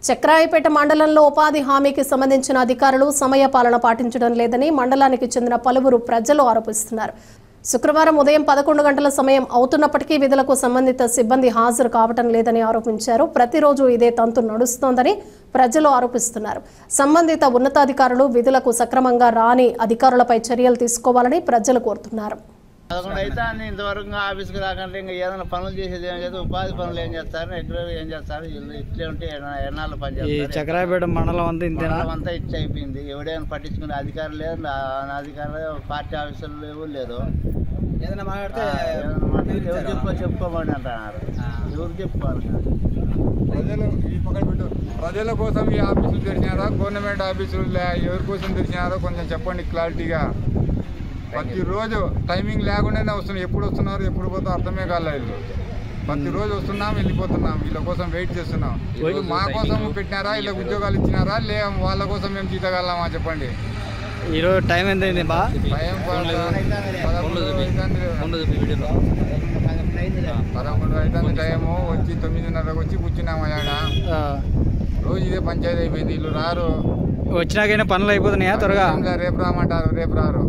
చక్రాయపేట మండలంలో ఉపాధి హామీకి సంబంధించిన అధికారులు సమయపాలన పాటించడం లేదని మండలానికి చెందిన పలువురు ప్రజలు ఆరోపిస్తున్నారు. శుక్రవారం ఉదయం 11 గంటల సమయం అవుతున్నప్పటికీ విధులకు సంబంధిత సిబ్బంది హాజరు కావటం లేదని ఆరోపించారు. ప్రతిరోజు ఇదే తంతు నడుస్తోందని ప్రజలు ఆరోపిస్తున్నారు. సంబంధిత ఉన్నతాధికారులు విధులకు సక్రమంగా రాని అధికారులపై చర్యలు తీసుకోవాలని ప్రజలు కోరుతున్నారు. అయితే ఇంతవరకు ఆఫీస్కి రాకంటే ఇంకా ఏదైనా పనులు చేసేది ఏం చేస్తారు, ఉపాధి పనులు ఏం చేస్తారు, రెగ్యులర్ ఏం చేస్తారు, ఇట్లే ఉంటే ఎన్నాళ్ళు పని చేస్తారు. చక్రాయపేట మండలం అంతా ఇచ్చి అయిపోయింది. ఎవడైనా పట్టించుకునే అధికారులు లేదు, అధికారులు పార్టీ ఆఫీసర్లు లేదు. ఏదైనా మాట్లాడితే ఎవరు చెప్పుకోమని అంటున్నారు. ఎవరు చెప్పుకోవాలి? ప్రజల కోసం ఈ ఆఫీసులు తెరిచినారా, గవర్నమెంట్ ఆఫీసులు ఎవరి కోసం తెరిచినారో కొంచెం చెప్పండి క్లారిటీగా. ప్రతిరోజు టైమింగ్ లేకుండానే వస్తున్నాం. ఎప్పుడు వస్తున్నారు, ఎప్పుడు పోతాం అర్థమే కాలేదు. ప్రతిరోజు వస్తున్నాం, వెళ్ళిపోతున్నాం. వీళ్ళ కోసం వెయిట్ చేస్తున్నాం. వీళ్ళు మా కోసం పెట్టినారా, వీళ్ళ ఉద్యోగాలు ఇచ్చినారా, లే వాళ్ళ కోసం మేము జీతగలమా చెప్పండి. ఈరోజు టైం ఎంత అయింది బా? టైం 11 అవుతుంది టైము. వచ్చి 9:30 వచ్చి కూర్చున్నాము. అయ్యాడ రోజు ఇదే పంచాయతీ అయిపోయింది. వీళ్ళు రారు. వచ్చినాకైనా పనులు అయిపోతున్నాయా త్వరగా? రేపు రామంటారు, రేపు రారు.